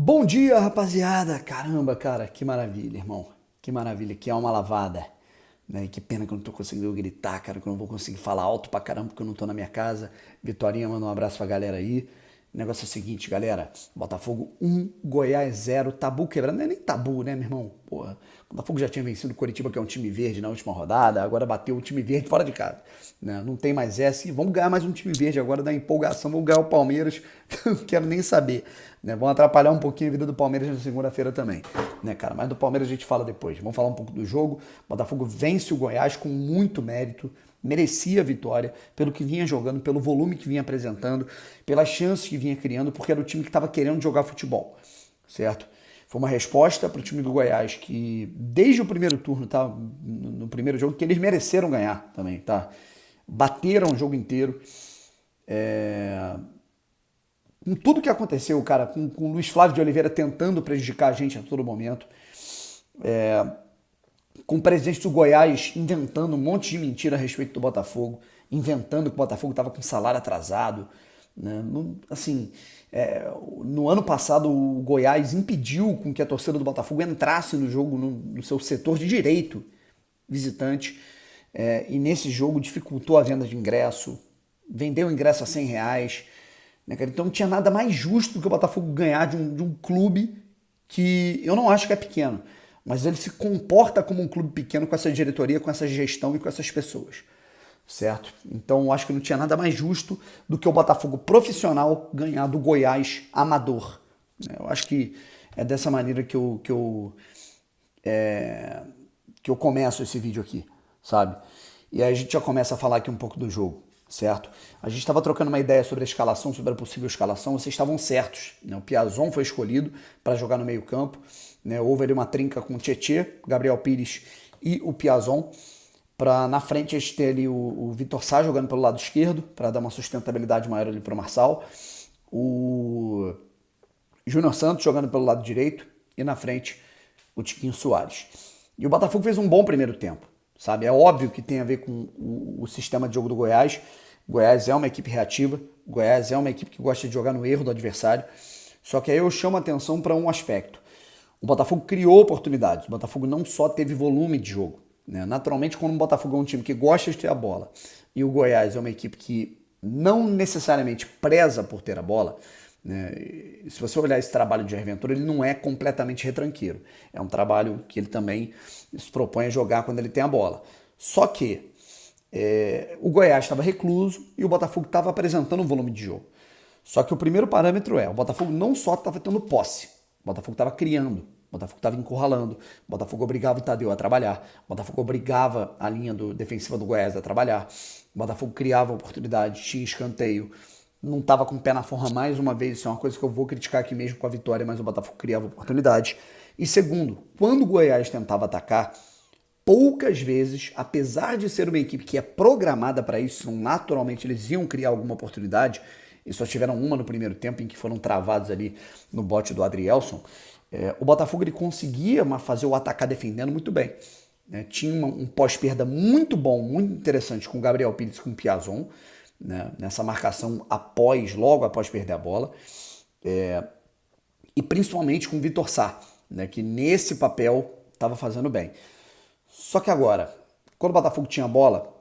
Bom dia, rapaziada! Caramba, cara, que maravilha, irmão. Que maravilha, que alma lavada. Né? E que pena que eu não tô conseguindo gritar, cara, que eu não vou conseguir falar alto pra caramba porque eu não tô na minha casa. Vitorinha, manda um abraço pra galera aí. O negócio é o seguinte, galera. Botafogo 1, Goiás 0, tabu quebrado. Não é nem tabu, né, meu irmão? Porra. O Botafogo já tinha vencido o Coritiba, que é um time verde, na última rodada. Agora bateu o time verde fora de casa. Né? Não tem mais essa. E vamos ganhar mais um time verde agora da empolgação. Vamos ganhar o Palmeiras. Não quero nem saber. Né? Vão atrapalhar um pouquinho a vida do Palmeiras na segunda-feira também. Né, cara? Mas do Palmeiras a gente fala depois. Vamos falar um pouco do jogo. O Botafogo vence o Goiás com muito mérito. Merecia a vitória pelo que vinha jogando, pelo volume que vinha apresentando, pelas chances que vinha criando, porque era o time que estava querendo jogar futebol, certo? Foi uma resposta para o time do Goiás que, desde o primeiro turno, tá? No primeiro jogo, que eles mereceram ganhar também, tá? Bateram o jogo inteiro. Com tudo que aconteceu, cara, com o Luiz Flávio de Oliveira tentando prejudicar a gente a todo momento, com o presidente do Goiás inventando um monte de mentira a respeito do Botafogo, inventando que o Botafogo estava com salário atrasado. Né? Assim, no ano passado o Goiás impediu com que a torcida do Botafogo entrasse no jogo no seu setor de direito visitante, e nesse jogo dificultou a venda de ingresso, vendeu o ingresso a R$ 100. Né, cara? Então não tinha nada mais justo do que o Botafogo ganhar de um clube que eu não acho que é pequeno, mas ele se comporta como um clube pequeno com essa diretoria, com essa gestão e com essas pessoas, certo? Então eu acho que não tinha nada mais justo do que o Botafogo profissional ganhar do Goiás amador. Eu acho que é dessa maneira que eu começo esse vídeo aqui, sabe? E aí a gente já começa a falar aqui um pouco do jogo, certo? A gente estava trocando uma ideia sobre a escalação, sobre a possível escalação, vocês estavam certos, né? O Piazon foi escolhido para jogar no meio campo, né? Houve ali uma trinca com o Tietê, Gabriel Pires e o Piazon, para na frente a gente ter ali o Vitor Sá jogando pelo lado esquerdo, para dar uma sustentabilidade maior ali para o Marçal, o Júnior Santos jogando pelo lado direito e na frente o Tiquinho Soares. E o Botafogo fez um bom primeiro tempo, sabe? É óbvio que tem a ver com o sistema de jogo do Goiás. O Goiás é uma equipe reativa, o Goiás é uma equipe que gosta de jogar no erro do adversário. Só que aí eu chamo a atenção para um aspecto. O Botafogo criou oportunidades, o Botafogo não só teve volume de jogo. Né? Naturalmente, quando o Botafogo é um time que gosta de ter a bola e o Goiás é uma equipe que não necessariamente preza por ter a bola, né? Se você olhar esse trabalho de Jair Ventura, ele não é completamente retranqueiro. É um trabalho que ele também se propõe a jogar quando ele tem a bola. Só que o Goiás estava recluso e o Botafogo estava apresentando um volume de jogo. Só que o primeiro parâmetro o Botafogo não só estava tendo posse, o Botafogo estava criando, o Botafogo estava encurralando, o Botafogo obrigava o Tadeu a trabalhar, o Botafogo obrigava a linha defensiva do Goiás a trabalhar, o Botafogo criava oportunidade, tinha escanteio, não estava com o pé na forra mais uma vez, isso é uma coisa que eu vou criticar aqui mesmo com a vitória, mas o Botafogo criava oportunidade. E segundo, quando o Goiás tentava atacar, poucas vezes, apesar de ser uma equipe que é programada para isso, naturalmente eles iam criar alguma oportunidade, e só tiveram uma no primeiro tempo, em que foram travados ali no bote do Adrielson, o Botafogo ele conseguia fazer o atacar defendendo muito bem. Né? Tinha um pós-perda muito bom, muito interessante com o Gabriel Pires e com o Piazon, né? Nessa marcação logo após perder a bola, e principalmente com o Vitor Sá, né? Que nesse papel estava fazendo bem. Só que agora, quando o Botafogo tinha a bola,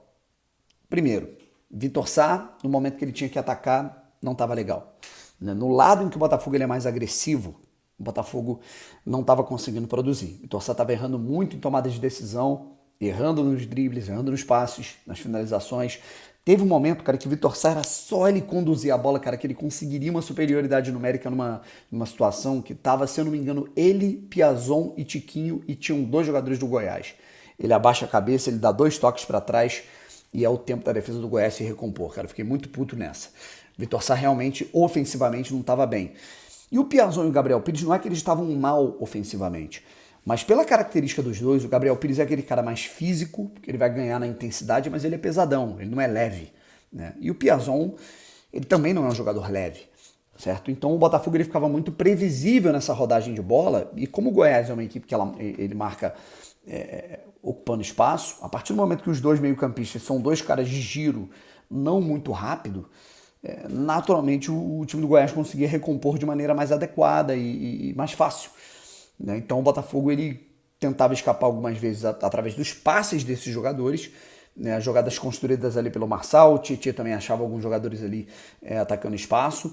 primeiro, Vitor Sá, no momento que ele tinha que atacar, não estava legal. No lado em que o Botafogo ele é mais agressivo, o Botafogo não estava conseguindo produzir. Vitor Sá estava errando muito em tomadas de decisão, errando nos dribles, errando nos passes, nas finalizações. Teve um momento, cara, que o Vitor Sá era só ele conduzir a bola, cara, que ele conseguiria uma superioridade numérica numa situação que estava, se eu não me engano, ele, Piazon e Tiquinho, e tinham dois jogadores do Goiás. Ele abaixa a cabeça, ele dá 2 toques para trás e é o tempo da defesa do Goiás se recompor, cara. Eu fiquei muito puto nessa. O Vitor Sá realmente, ofensivamente, não estava bem. E o Piazon e o Gabriel Pires, não é que eles estavam mal ofensivamente, mas pela característica dos dois, o Gabriel Pires é aquele cara mais físico, que ele vai ganhar na intensidade, mas ele é pesadão, ele não é leve. Né? E o Piazon, ele também não é um jogador leve, certo? Então o Botafogo ele ficava muito previsível nessa rodagem de bola, e como o Goiás é uma equipe que ele marca ocupando espaço, a partir do momento que os dois meio-campistas são dois caras de giro não muito rápido, naturalmente o time do Goiás conseguia recompor de maneira mais adequada e mais fácil, né? Então o Botafogo ele tentava escapar algumas vezes através dos passes desses jogadores, né? Jogadas construídas ali pelo Marçal, o Tietê também achava alguns jogadores ali atacando espaço,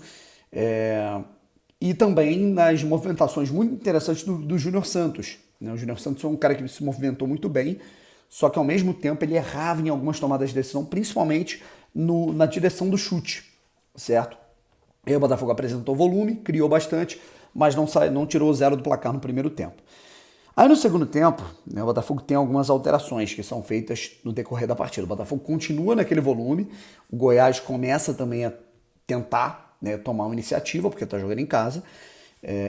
e também nas movimentações muito interessantes do Júnior Santos, né? O Júnior Santos é um cara que se movimentou muito bem, só que ao mesmo tempo ele errava em algumas tomadas de decisão, principalmente na direção do chute, certo? E aí o Botafogo apresentou volume, criou bastante, mas não tirou o zero do placar no primeiro tempo. Aí no segundo tempo, né, o Botafogo tem algumas alterações que são feitas no decorrer da partida. O Botafogo continua naquele volume, o Goiás começa também a tentar, né, tomar uma iniciativa, porque está jogando em casa.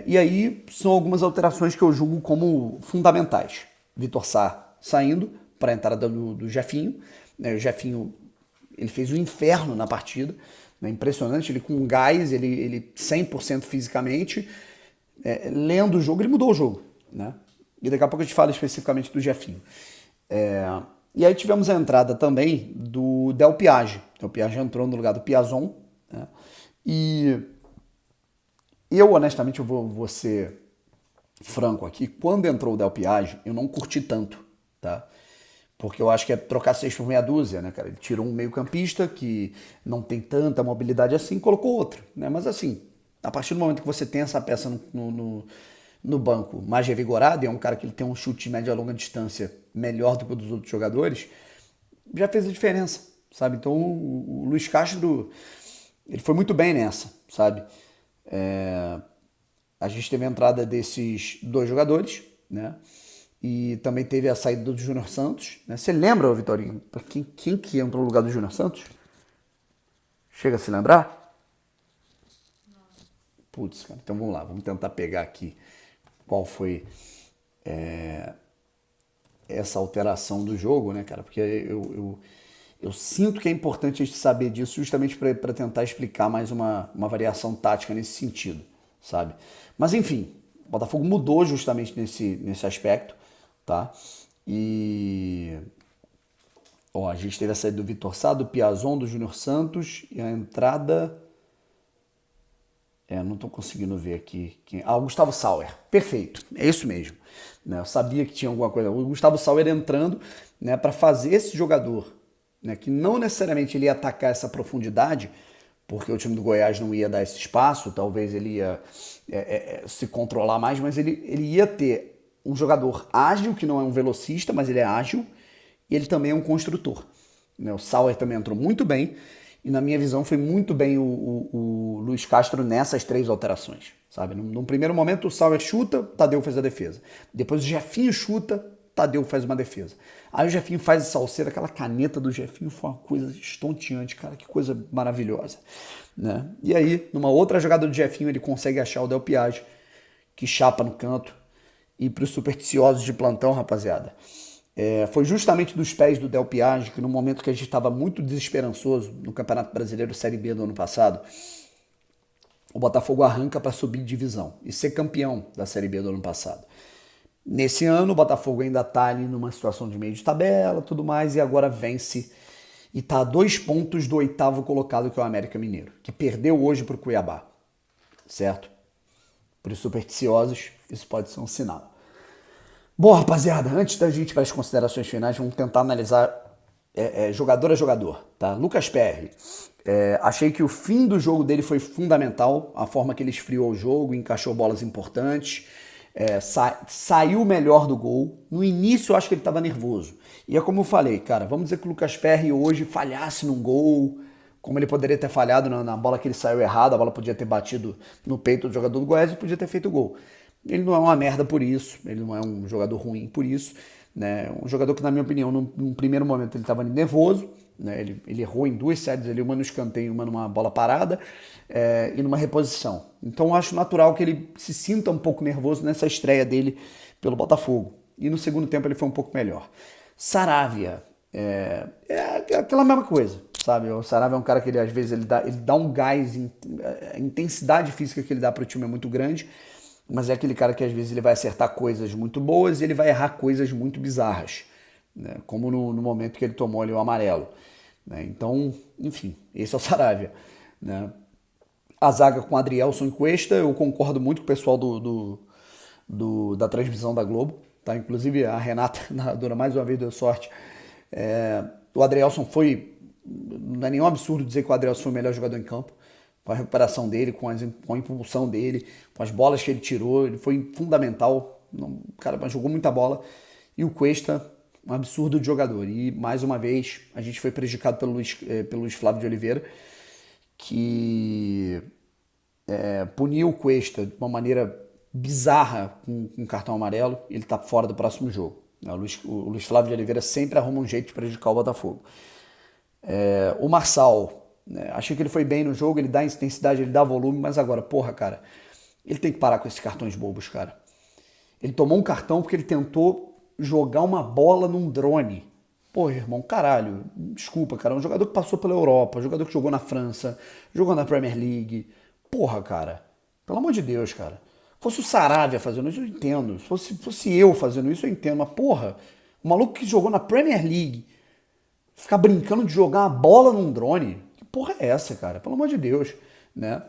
E aí são algumas alterações que eu julgo como fundamentais. Vitor Sá saindo para a entrada do Jefinho. Né, o Jefinho ele fez um inferno na partida. Né, impressionante, ele com gás, ele 100% fisicamente. Lendo o jogo, ele mudou o jogo. Né? E daqui a pouco a gente fala especificamente do Jefinho. E aí tivemos a entrada também do Del Piage. O Del Piage entrou no lugar do Piazon. Né? E eu, honestamente, eu vou ser franco aqui. Quando entrou o Del Piage, eu não curti tanto, tá? Porque eu acho que é trocar 6 por meia dúzia, né, cara? Ele tirou um meio campista que não tem tanta mobilidade assim, colocou outro, né? Mas assim, a partir do momento que você tem essa peça no banco mais revigorado, e é um cara que ele tem um chute de média e longa distância melhor do que o dos outros jogadores, já fez a diferença, sabe? Então o Luiz Castro, ele foi muito bem nessa, sabe? A gente teve a entrada desses dois jogadores, né? E também teve a saída do Júnior Santos, né? Você lembra, Vitorinho, quem que entrou no lugar do Júnior Santos? Chega a se lembrar? Putz, cara, então vamos lá, vamos tentar pegar aqui qual foi essa alteração do jogo, né, cara? Porque eu sinto que é importante a gente saber disso justamente para tentar explicar mais uma variação tática nesse sentido, sabe? Mas enfim, o Botafogo mudou justamente nesse aspecto, tá? E ó, a gente teve a saída do Vitor Sá, do Piazon, do Júnior Santos e a entrada... não estou conseguindo ver aqui. O Gustavo Sauer. Perfeito. É isso mesmo. Né, eu sabia que tinha alguma coisa. O Gustavo Sauer entrando, né, para fazer esse jogador, né, que não necessariamente ele ia atacar essa profundidade, porque o time do Goiás não ia dar esse espaço, talvez ele ia se controlar mais, mas ele ia ter um jogador ágil, que não é um velocista, mas ele é ágil, e ele também é um construtor. Né, o Sauer também entrou muito bem, e na minha visão foi muito bem o Luiz Castro nessas 3 alterações, sabe? Num primeiro momento o Sauer chuta, Tadeu faz a defesa. Depois o Jefinho chuta, Tadeu faz uma defesa. Aí o Jefinho faz essa alceira, aquela caneta do Jefinho foi uma coisa estonteante, cara, que coisa maravilhosa. Né? E aí, numa outra jogada do Jefinho, ele consegue achar o Del Piage, que chapa no canto. E para os supersticiosos de plantão, rapaziada, foi justamente dos pés do Del Piage que no momento que a gente estava muito desesperançoso no Campeonato Brasileiro Série B do ano passado, o Botafogo arranca para subir de divisão e ser campeão da Série B do ano passado. Nesse ano, o Botafogo ainda está ali numa situação de meio de tabela, tudo mais, e agora vence e está a 2 pontos do 8º colocado, que é o América Mineiro, que perdeu hoje para o Cuiabá, certo? Para os supersticiosos, isso pode ser um sinal. Bom, rapaziada, antes da gente ir para as considerações finais, vamos tentar analisar jogador a jogador, tá? Lucas Perry. Achei que o fim do jogo dele foi fundamental, a forma que ele esfriou o jogo, encaixou bolas importantes, saiu melhor do gol. No início eu acho que ele estava nervoso. E é como eu falei, cara, vamos dizer que o Lucas Perry hoje falhasse num gol, como ele poderia ter falhado na bola que ele saiu errado, a bola podia ter batido no peito do jogador do Goiás e podia ter feito o gol. Ele não é uma merda por isso, ele não é um jogador ruim por isso, né? Um jogador que, na minha opinião, num primeiro momento ele estava nervoso, né? Ele errou em 2 séries, uma no escanteio, uma numa bola parada e numa reposição. Então eu acho natural que ele se sinta um pouco nervoso nessa estreia dele pelo Botafogo. E no segundo tempo ele foi um pouco melhor. Saravia, é aquela mesma coisa, sabe? O Saravia é um cara que ele, às vezes ele dá um gás, a intensidade física que ele dá para o time é muito grande, mas é aquele cara que às vezes ele vai acertar coisas muito boas e ele vai errar coisas muito bizarras, né? Como no momento que ele tomou ali o amarelo. Né? Então, enfim, esse é o Saravia. né? A zaga com Adrielson e Cuesta, eu concordo muito com o pessoal da transmissão da Globo, tá? Inclusive a Renata, narradora, mais uma vez deu sorte. O Adrielson foi, não é nenhum absurdo dizer que o Adrielson foi o melhor jogador em campo, com a recuperação dele, com a impulsão dele, com as bolas que ele tirou, ele foi fundamental, o cara jogou muita bola. E o Cuesta, um absurdo de jogador. E mais uma vez a gente foi prejudicado pelo Luiz Flávio de Oliveira, que puniu o Cuesta de uma maneira bizarra com cartão amarelo. Ele tá fora do próximo jogo. O Luiz Flávio de Oliveira sempre arruma um jeito de prejudicar o Botafogo. O Marçal, né, achei que ele foi bem no jogo, ele dá intensidade, ele dá volume, mas agora, porra, cara, ele tem que parar com esses cartões bobos, cara. Ele tomou um cartão porque ele tentou jogar uma bola num drone. Pô, irmão, caralho, desculpa, cara, é um jogador que passou pela Europa, um jogador que jogou na França, jogou na Premier League. Porra, cara, pelo amor de Deus, cara. Fosse o Saravia fazendo isso, eu entendo. Se fosse eu fazendo isso, eu entendo. Mas, porra, o maluco que jogou na Premier League ficar brincando de jogar uma bola num drone, que porra é essa, cara? Pelo amor de Deus, né?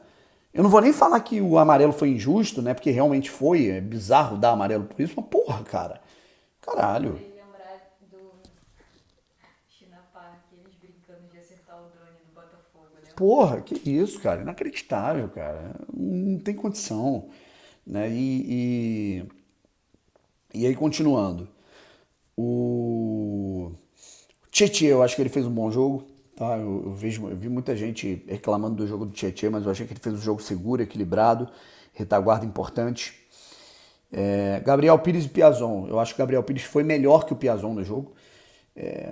Eu não vou nem falar que o amarelo foi injusto, né? Porque realmente foi, é bizarro dar amarelo por isso, mas porra, cara. Caralho. Lembrar do China Park, eles brincando de acertar o drone do Botafogo, né? Porra, que isso, cara? Inacreditável, cara. Não tem condição, né? E aí, continuando. O Tietê, eu acho que ele fez um bom jogo, tá? Eu vi muita gente reclamando do jogo do Tietê, mas eu achei que ele fez um jogo seguro, equilibrado, retaguarda importante. Gabriel Pires e Piazon. Eu acho que o Gabriel Pires foi melhor que o Piazon no jogo,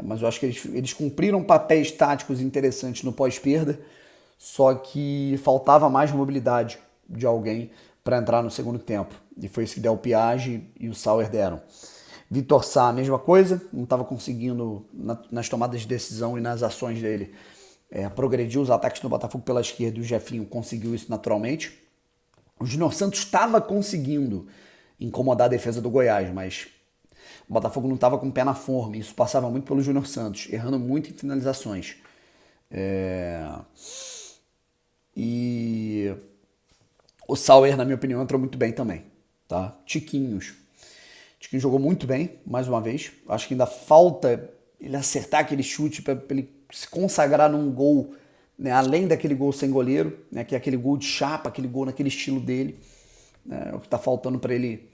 mas eu acho que eles cumpriram papéis táticos interessantes no pós-perda, só que faltava mais mobilidade de alguém para entrar no segundo tempo. E foi isso que Del Piage e o Sauer deram. Vitor Sá, a mesma coisa, não estava conseguindo, nas tomadas de decisão e nas ações dele, progredir os ataques do Botafogo pela esquerda, e o Jefinho conseguiu isso naturalmente. O Júnior Santos estava conseguindo incomodar a defesa do Goiás, mas o Botafogo não estava com o pé na forma, e isso passava muito pelo Júnior Santos, errando muito em finalizações. E o Sauer, na minha opinião, entrou muito bem também, tá? Tiquinho jogou muito bem, mais uma vez. Acho que ainda falta ele acertar aquele chute para ele se consagrar num gol, né, além daquele gol sem goleiro, né, que é aquele gol de chapa, aquele gol naquele estilo dele. Né, é o que está faltando para ele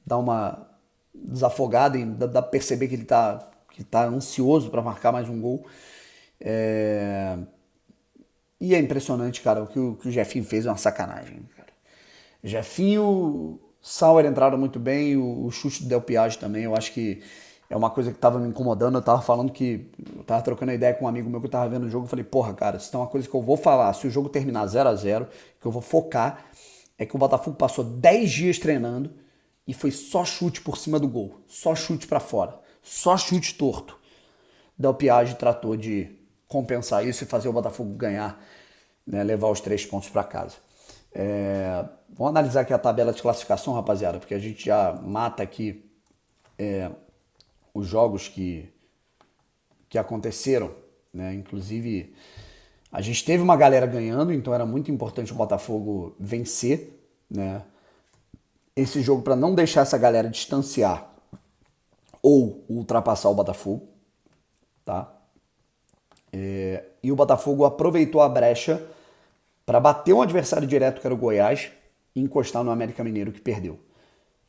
dar uma desafogada e dar para perceber que ele tá ansioso para marcar mais um gol. E é impressionante, cara, o que o Jefinho fez é uma sacanagem, cara. Jefinho, Sauer entraram muito bem, o chute do Del Piage também, eu acho que é uma coisa que tava me incomodando. Eu tava falando que, eu tava trocando ideia com um amigo meu que tava vendo o jogo, eu falei, porra, cara, isso é uma coisa que eu vou falar, se o jogo terminar 0-0, que eu vou focar, é que o Botafogo passou 10 dias treinando e foi só chute por cima do gol, só chute pra fora, só chute torto. Del Piage tratou de compensar isso e fazer o Botafogo ganhar, né, levar os 3 pontos pra casa. Vamos analisar aqui a tabela de classificação, rapaziada, porque a gente já mata aqui os jogos que aconteceram, né? Inclusive, a gente teve uma galera ganhando, então era muito importante o Botafogo vencer, né, esse jogo para não deixar essa galera distanciar ou ultrapassar o Botafogo, tá? E o Botafogo aproveitou a brecha para bater um adversário direto, que era o Goiás, e encostar no América Mineiro, que perdeu.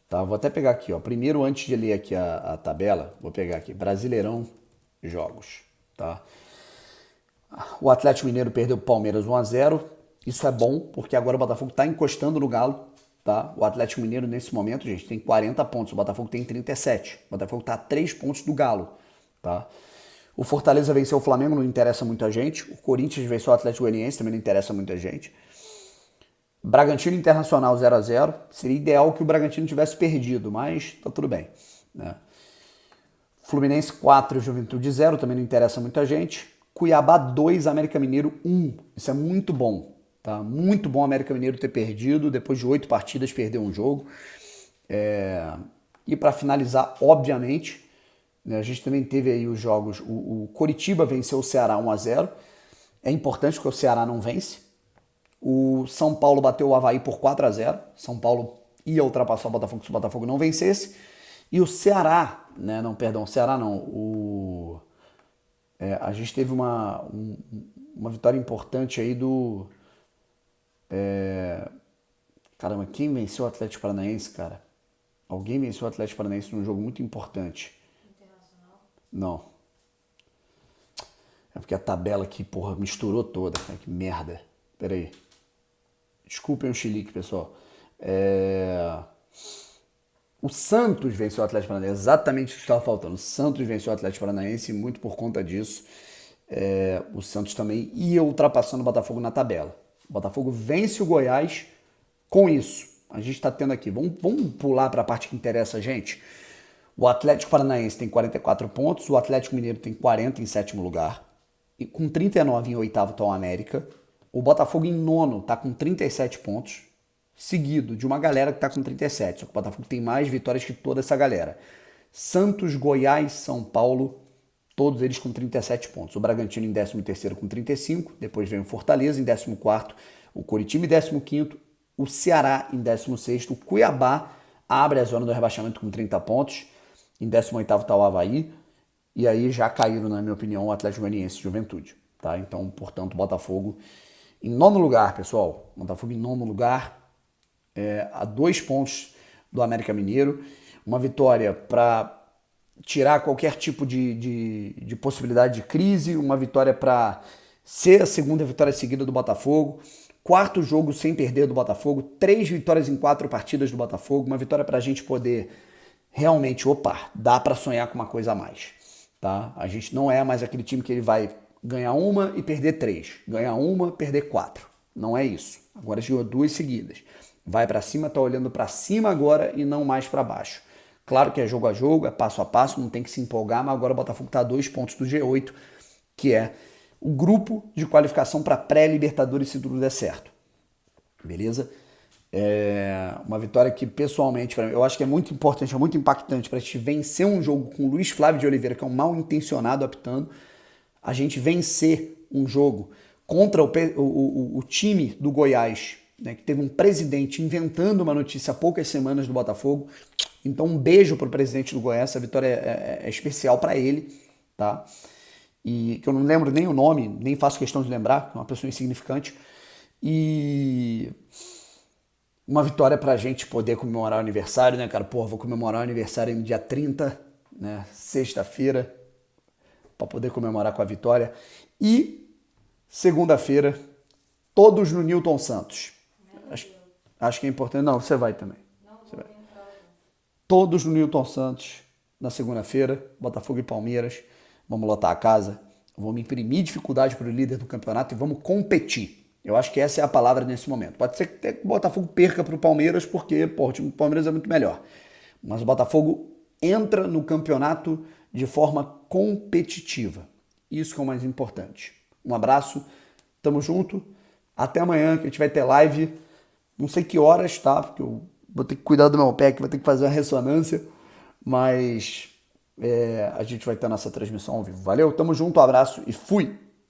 Tá, vou até pegar aqui, ó. Primeiro, antes de ler aqui a tabela, vou pegar aqui, Brasileirão, jogos, tá? O Atlético Mineiro perdeu pro Palmeiras 1-0. Isso é bom, porque agora o Botafogo tá encostando no Galo, tá? O Atlético Mineiro, nesse momento, gente, tem 40 pontos, o Botafogo tem 37. O Botafogo tá a 3 pontos do Galo, tá? O Fortaleza venceu o Flamengo, não interessa muita gente. O Corinthians venceu o Atlético Goianiense, também não interessa muita gente. Bragantino Internacional 0-0. Seria ideal que o Bragantino tivesse perdido, mas tá tudo bem, né? Fluminense 4, Juventude 0, também não interessa muita gente. Cuiabá 2, América Mineiro 1. Isso é muito bom, tá? Muito bom o América Mineiro ter perdido, depois de 8 partidas perder um jogo. E para finalizar, obviamente, né, a gente também teve aí os jogos, o Coritiba venceu o Ceará 1-0. É importante porque o Ceará não vence, O São Paulo bateu o Avaí por 4-0. São Paulo ia ultrapassar o Botafogo se o Botafogo não vencesse. E o Ceará, né? Não, perdão, o Ceará não. A gente teve uma vitória importante aí do... Caramba, quem venceu o Atlético Paranaense, cara? Alguém venceu o Atlético Paranaense num jogo muito importante. Internacional. Não. É porque a tabela aqui, porra, misturou toda, cara. Que merda. Pera aí. Desculpem o chilique, pessoal. O Santos venceu o Atlético Paranaense. Exatamente isso que estava faltando. O Santos venceu o Atlético Paranaense e muito por conta disso. O Santos também ia ultrapassando o Botafogo na tabela. O Botafogo vence o Goiás com isso. A gente está tendo aqui. Vamos pular para a parte que interessa a gente. O Atlético Paranaense tem 44 pontos. O Atlético Mineiro tem 40 em sétimo lugar. E com 39 em oitavo está o América. O Botafogo em nono está com 37 pontos. Seguido de uma galera que está com 37. Só que o Botafogo tem mais vitórias que toda essa galera. Santos, Goiás, São Paulo, todos eles com 37 pontos. O Bragantino em 13º com 35. Depois vem o Fortaleza em 14º. O Coritiba em 15º. O Ceará em 16º. O Cuiabá abre a zona do rebaixamento com 30 pontos. Em 18º está o Avaí. E aí já caíram, na minha opinião, o Atlético Goianiense e Juventude. Tá? Então, portanto, Botafogo em nono lugar, pessoal. Botafogo em nono lugar. A 2 pontos do América Mineiro. Uma vitória para tirar qualquer tipo de possibilidade de crise. Uma vitória para ser a segunda vitória seguida do Botafogo. 4º jogo sem perder do Botafogo. 3 vitórias em 4 partidas do Botafogo. Uma vitória para a gente poder realmente, dá para sonhar com uma coisa a mais. Tá? A gente não é mais aquele time que ele vai ganhar uma e perder 3. Ganhar uma, perder 4. Não é isso. Agora a gente ganhou 2 seguidas. Vai para cima, tá olhando para cima agora e não mais para baixo. Claro que é jogo a jogo, é passo a passo, não tem que se empolgar, mas agora o Botafogo está a 2 pontos do G8, que é o grupo de qualificação para pré-Libertadores se tudo der certo. Beleza? Uma vitória que, pessoalmente, eu acho que é muito importante, é muito impactante para a gente vencer um jogo com o Luiz Flávio de Oliveira, que é um mal intencionado apitando, a gente vencer um jogo contra o time do Goiás, né, que teve um presidente inventando uma notícia há poucas semanas do Botafogo. Então um beijo pro presidente do Goiás, essa vitória é especial para ele, tá? E que eu não lembro nem o nome, nem faço questão de lembrar, é uma pessoa insignificante. E uma vitória pra gente poder comemorar o aniversário, né, cara? Porra, vou comemorar o aniversário no dia 30, né, sexta-feira, para poder comemorar com a vitória. E segunda-feira, todos no Newton Santos. Acho que é importante. Não, você vai também. Você vai. Todos no Newton Santos, na segunda-feira, Botafogo e Palmeiras. Vamos lotar a casa. Vamos imprimir dificuldade para o líder do campeonato e vamos competir. Eu acho que essa é a palavra nesse momento. Pode ser que o Botafogo perca para o Palmeiras, porque o time do Palmeiras é muito melhor. Mas o Botafogo entra no campeonato de forma competitiva. Isso que é o mais importante. Um abraço, tamo junto. Até amanhã, que a gente vai ter live. Não sei que horas, tá? Porque eu vou ter que cuidar do meu pé, que vou ter que fazer uma ressonância. Mas a gente vai ter a nossa transmissão ao vivo. Valeu, tamo junto, um abraço e fui!